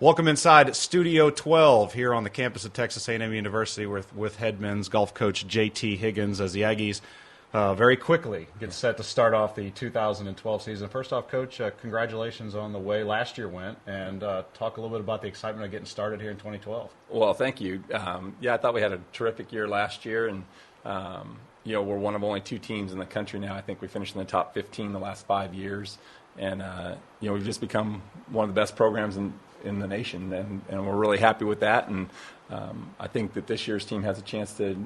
Welcome inside Studio 12 here on the campus of Texas A&M University with head men's golf coach J.T. Higgins as the Aggies very quickly get set to start off the 2012 season. First off, Coach, congratulations on the way last year went, and talk a little bit about the excitement of getting started here in 2012. Well, thank you. I thought we had a terrific year last year, and we're one of only two teams in the country now. I think we finished in the top 15 the last 5 years, and we've just become one of the best programs in the nation, and we're really happy with that. And I think that this year's team has a chance to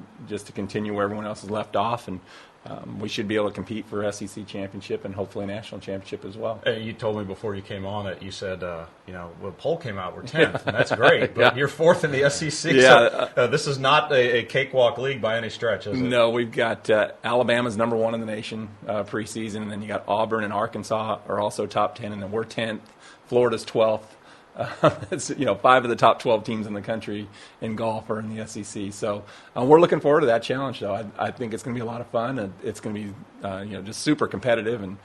continue where everyone else has left off, and we should be able to compete for SEC championship and hopefully a national championship as well. You told me before you came on that you said, when the poll came out, we're 10th, and that's great, but you're 4th in the SEC, so this is not a cakewalk league by any stretch, is it? No, we've got Alabama's number 1 in the nation preseason, and then you got Auburn and Arkansas are also top 10, and then we're 10th. Florida's 12th. It's 5 of the top 12 teams in the country in golf are in the SEC. So we're looking forward to that challenge, though. I think it's going to be a lot of fun. And it's going to be just super competitive, and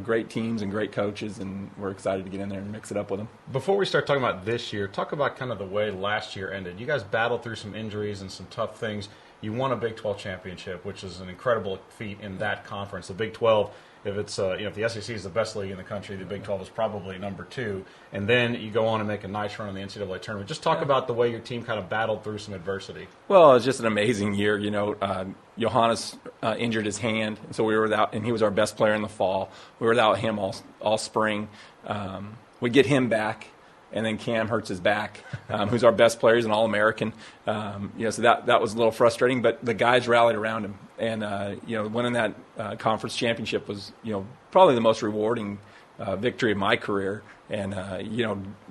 great teams and great coaches, and we're excited to get in there and mix it up with them. Before we start talking about this year, talk about kind of the way last year ended. You guys battled through some injuries and some tough things. You won a Big 12 championship, which is an incredible feat in that conference. The Big 12. If it's if the SEC is the best league in the country, the Big 12 is probably number 2. And then you go on and make a nice run in the NCAA tournament. Just talk about the way your team kind of battled through some adversity. Well, it was just an amazing year. Johannes injured his hand, so we were without, and he was our best player in the fall. We were without him all spring. We get him back. And then Cam hurts his back, who's our best player. He's an All-American. So that was a little frustrating, but the guys rallied around him. And, winning that conference championship was, probably the most rewarding victory of my career. And,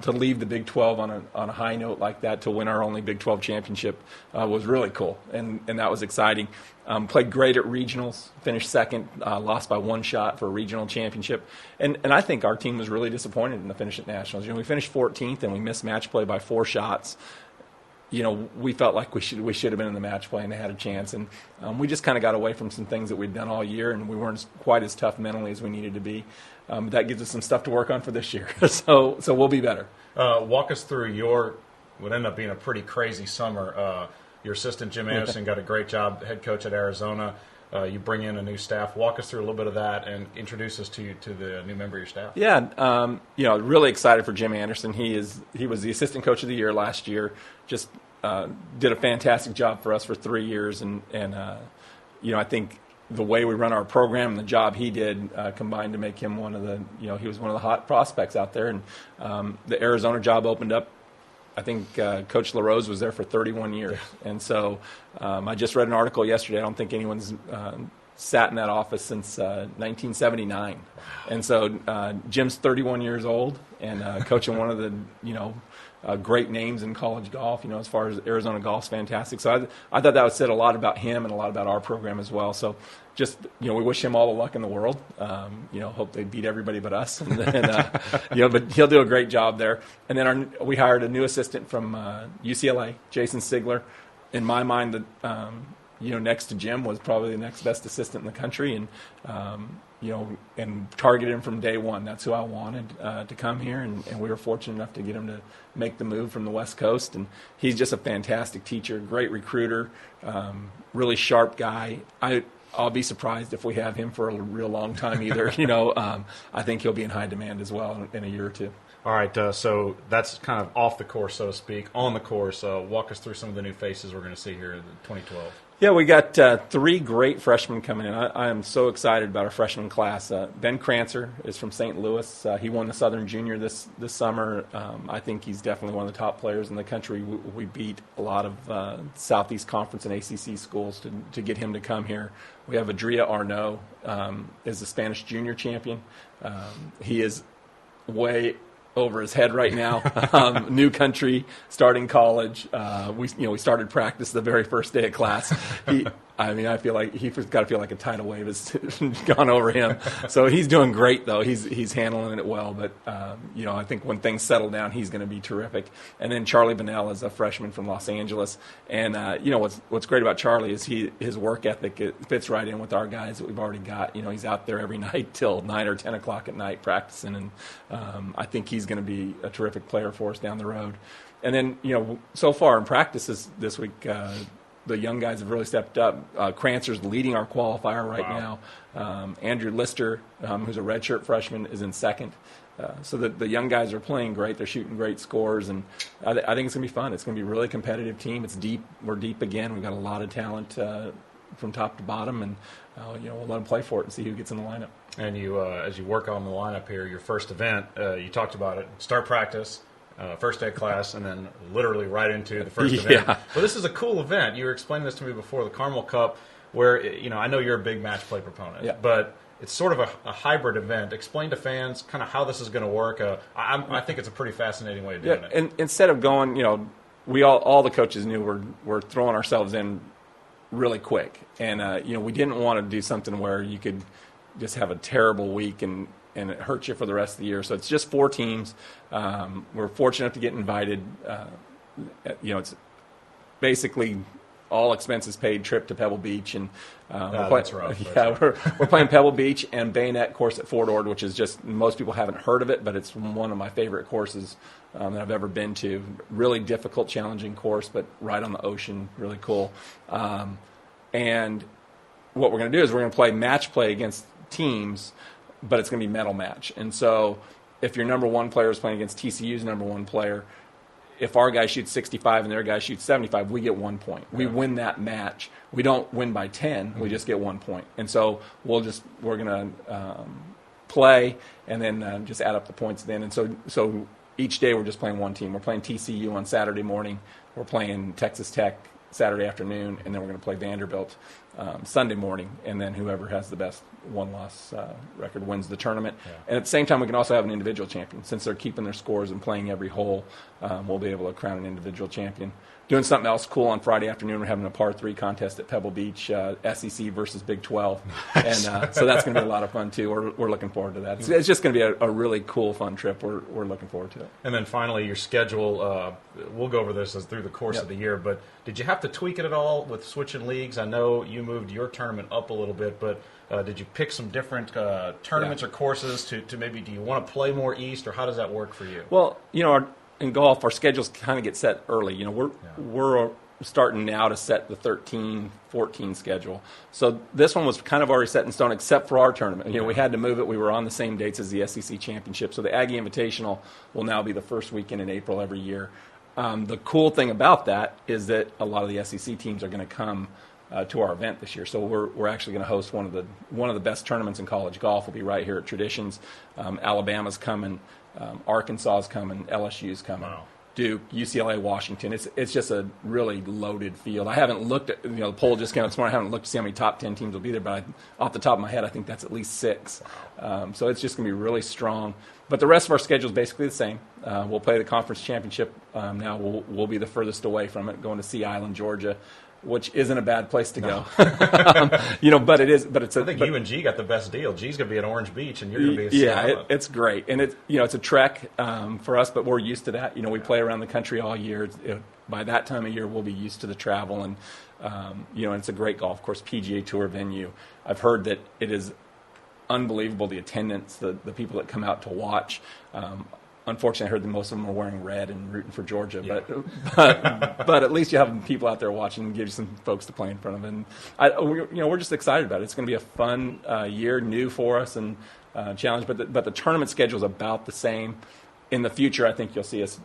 to leave the Big 12 on a high note like that, to win our only Big 12 championship was really cool. And that was exciting. Played great at regionals, finished second, lost by 1 shot for a regional championship. And I think our team was really disappointed in the finish at nationals. We finished 14th and we missed match play by 4 shots. We felt like we should have been in the match play and they had a chance. And we just kind of got away from some things that we'd done all year, and we weren't quite as tough mentally as we needed to be. That gives us some stuff to work on for this year. So we'll be better. Walk us through what ended up being a pretty crazy summer. Your assistant, Jim Anderson, got a great job, head coach at Arizona. You bring in a new staff. Walk us through a little bit of that and introduce us to the new member of your staff. Yeah, really excited for Jim Anderson. He was the assistant coach of the year last year. Just did a fantastic job for us for 3 years, and I think the way we run our program and the job he did combined to make him he was one of the hot prospects out there. And the Arizona job opened up. I think Coach LaRose was there for 31 years. And so I just read an article yesterday. I don't think anyone's sat in that office since 1979. And so Jim's 31 years old and coaching one of the, great names in college golf, as far as Arizona golf's fantastic. So I thought that would say a lot about him and a lot about our program as well. So just, we wish him all the luck in the world. Hope they beat everybody but us. But he'll do a great job there. And then we hired a new assistant from UCLA, Jason Sigler. In my mind, next to Jim was probably the next best assistant in the country. And, and targeted him from day one. That's who I wanted to come here, and we were fortunate enough to get him to make the move from the West Coast. And he's just a fantastic teacher, great recruiter, really sharp guy. I'll be surprised if we have him for a real long time either. I think he'll be in high demand as well in a year or two. All right, so that's kind of off the course, so to speak. On the course, walk us through some of the new faces we're going to see here in 2012. Yeah, we got 3 great freshmen coming in. I am so excited about our freshman class. Ben Crancer is from St. Louis. He won the Southern Junior this summer. I think he's definitely one of the top players in the country. We beat a lot of Southeast Conference and ACC schools to get him to come here. We have Adria Arnaud, is the Spanish junior champion. He is way over his head right now. New country, starting college. We started practice the very first day of class. I mean, I feel like he's got to feel like a tidal wave has gone over him. So he's doing great, though. He's handling it well. But, I think when things settle down, he's going to be terrific. And then Charlie Bonnell is a freshman from Los Angeles. And, what's great about Charlie is his work ethic, it fits right in with our guys that we've already got. He's out there every night till 9 or 10 o'clock at night practicing. And I think he's going to be a terrific player for us down the road. And then, so far in practices this week, the young guys have really stepped up. Crancer's leading our qualifier right now. Andrew Lister, who's a redshirt freshman, is in second. So the young guys are playing great. They're shooting great scores, and I think it's going to be fun. It's going to be a really competitive team. It's deep. We're deep again. We've got a lot of talent from top to bottom, and we'll let them play for it and see who gets in the lineup. And you, as you work on the lineup here, your first event, you talked about it. Start practice. First day of class, and then literally right into the first event. But this is a cool event. You were explaining this to me before, the Carmel Cup, where, I know you're a big match play proponent, but it's sort of a hybrid event. Explain to fans kind of how this is going to work. I think it's a pretty fascinating way of doing it. And instead of going, we all the coaches knew we're throwing ourselves in really quick. And, we didn't want to do something where you could just have a terrible week and it hurts you for the rest of the year. So it's just 4 teams. We're fortunate enough to get invited. It's basically all expenses paid trip to Pebble Beach, and that's rough. We're playing Pebble Beach and Bayonet course at Fort Ord, which is just, most people haven't heard of it, but it's one of my favorite courses that I've ever been to. Really difficult, challenging course, but right on the ocean, really cool. And what we're going to do is we're going to play match play against teams, but it's going to be medal match. And so if your number one player is playing against TCU's number one player, if our guy shoots 65 and their guy shoots 75, we get 1 point. We win that match. We don't win by 10. We just get 1 point. And so we're going to play and then just add up the points then. And so each day we're just playing one team. We're playing TCU on Saturday morning. We're playing Texas Tech Saturday afternoon, and then we're going to play Vanderbilt Sunday morning, and then whoever has the best one-loss record wins the tournament. And at the same time, we can also have an individual champion. Since they're keeping their scores and playing every hole, we'll be able to crown an individual champion. Doing something else cool on Friday afternoon, we're having a par 3 contest at Pebble Beach, SEC versus Big 12. And so that's going to be a lot of fun, too. We're looking forward to that. It's just going to be a really cool, fun trip. We're looking forward to it. And then finally, your schedule, we'll go over this as through the course of the year, but did you have to tweak it at all with switching leagues? I know you moved your tournament up a little bit, but did you pick some different tournaments or courses to maybe, do you want to play more East, or how does that work for you? Well, in golf, our schedules kind of get set early. We're starting now to set the 13-14 schedule. So this one was kind of already set in stone, except for our tournament. We had to move it. We were on the same dates as the SEC Championship. So the Aggie Invitational will now be the first weekend in April every year. The cool thing about that is that a lot of the SEC teams are going to come to our event this year. So we're actually going to host one of the best tournaments in college golf. Will be right here at Traditions. Alabama's coming. Arkansas is coming, LSU is coming, Duke, UCLA, Washington. It's just a really loaded field. I haven't looked at, the poll just came out this morning. I haven't looked to see how many top 10 teams will be there, but off the top of my head, I think that's at least 6. So it's just going to be really strong. But the rest of our schedule is basically the same. We'll play the conference championship. Now we'll be the furthest away from it, going to Sea Island, Georgia, which isn't a bad place to go. But it is. But I think you and G got the best deal. G's going to be at Orange Beach, and you're going to be at it's great, and it's a trek for us, but we're used to that. We play around the country all year. By that time of year, we'll be used to the travel, and it's a great golf course, PGA Tour venue. I've heard that it is unbelievable, the attendance, the people that come out to watch. Unfortunately, I heard that most of them are wearing red and rooting for Georgia, but at least you have people out there watching and give you some folks to play in front of. And we're just excited about it. It's going to be a fun year, new for us and challenge. But the tournament schedule is about the same. In the future, I think you'll see us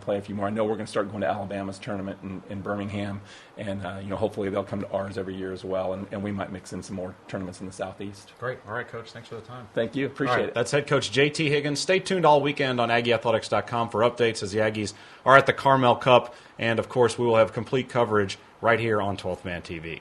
play a few more. I know we're going to start going to Alabama's tournament in Birmingham, and hopefully they'll come to ours every year as well, and we might mix in some more tournaments in the Southeast. Great. All right, Coach. Thanks for the time. Thank you. Appreciate it. That's head coach JT Higgins. Stay tuned all weekend on AggieAthletics.com for updates as the Aggies are at the Carmel Cup, and, of course, we will have complete coverage right here on 12th Man TV.